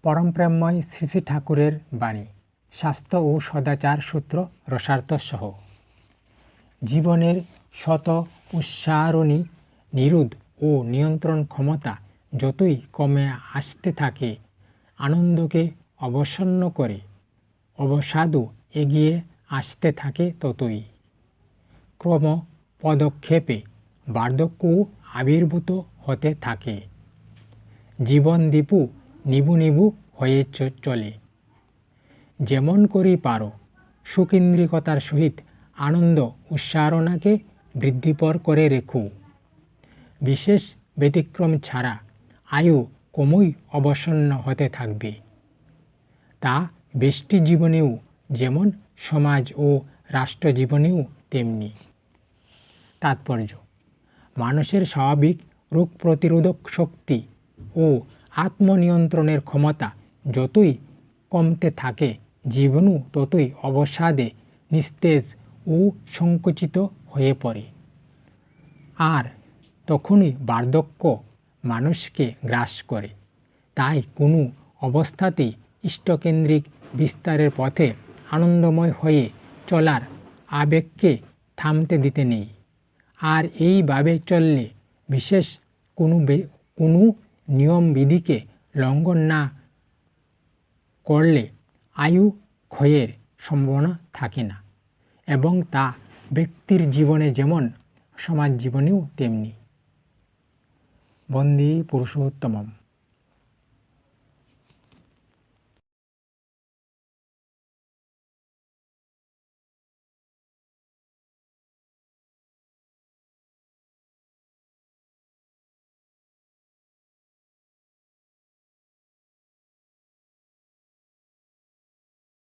পরমপ্রেমময় শ্রী শ্রী ঠাকুরের বাণী, স্বাস্থ্য ও সদাচার সূত্র রসার্থ সহ। জীবনের শত উচ্চারণী নিরোধ ও নিয়ন্ত্রণ ক্ষমতা যতই কমে আসতে থাকে, আনন্দকে অবসন্ন করে অবসাদও এগিয়ে আসতে থাকে ততই। ক্রম পদক্ষেপে বার্ধক্যও আবির্ভূত হতে থাকে। জীবনদীপও নিবু নিবু হয়ে চলে। যেমন করেই পারো সুকেন্দ্রিকতার সহিত আনন্দ উচ্চারণাকে বৃদ্ধিপর করে রেখো। বিশেষ ব্যতিক্রম ছাড়া আয়ু ক্রমই অবসন্ন হতে থাকবে। তা ব্যষ্টি জীবনেও যেমন, সমাজ ও রাষ্ট্রজীবনেও তেমনি। তাৎপর্য: মানুষের স্বাভাবিক রোগ প্রতিরোধক শক্তি ও আত্মনিয়ন্ত্রণের ক্ষমতা যতই কমতে থাকে, জীবনও ততই অবসাদে নিস্তেজ ও সংকুচিত হয়ে পড়ে। আর তখনই বার্ধক্য মানুষকে গ্রাস করে। তাই কোনো অবস্থাতেই ইষ্টকেন্দ্রিক বিস্তারের পথে আনন্দময় হয়ে চলার আবেগকে থামতে দিতে নেই। আর এইভাবে চললে, বিশেষ কোনো নিয়মবিধিকে লঙ্ঘন না করলে আয়ু ক্ষয়ের সম্ভাবনা থাকে না, এবং তা ব্যক্তির জীবনে যেমন, সমাজ জীবনেও তেমনি। বন্দে পুরুষোত্তমম।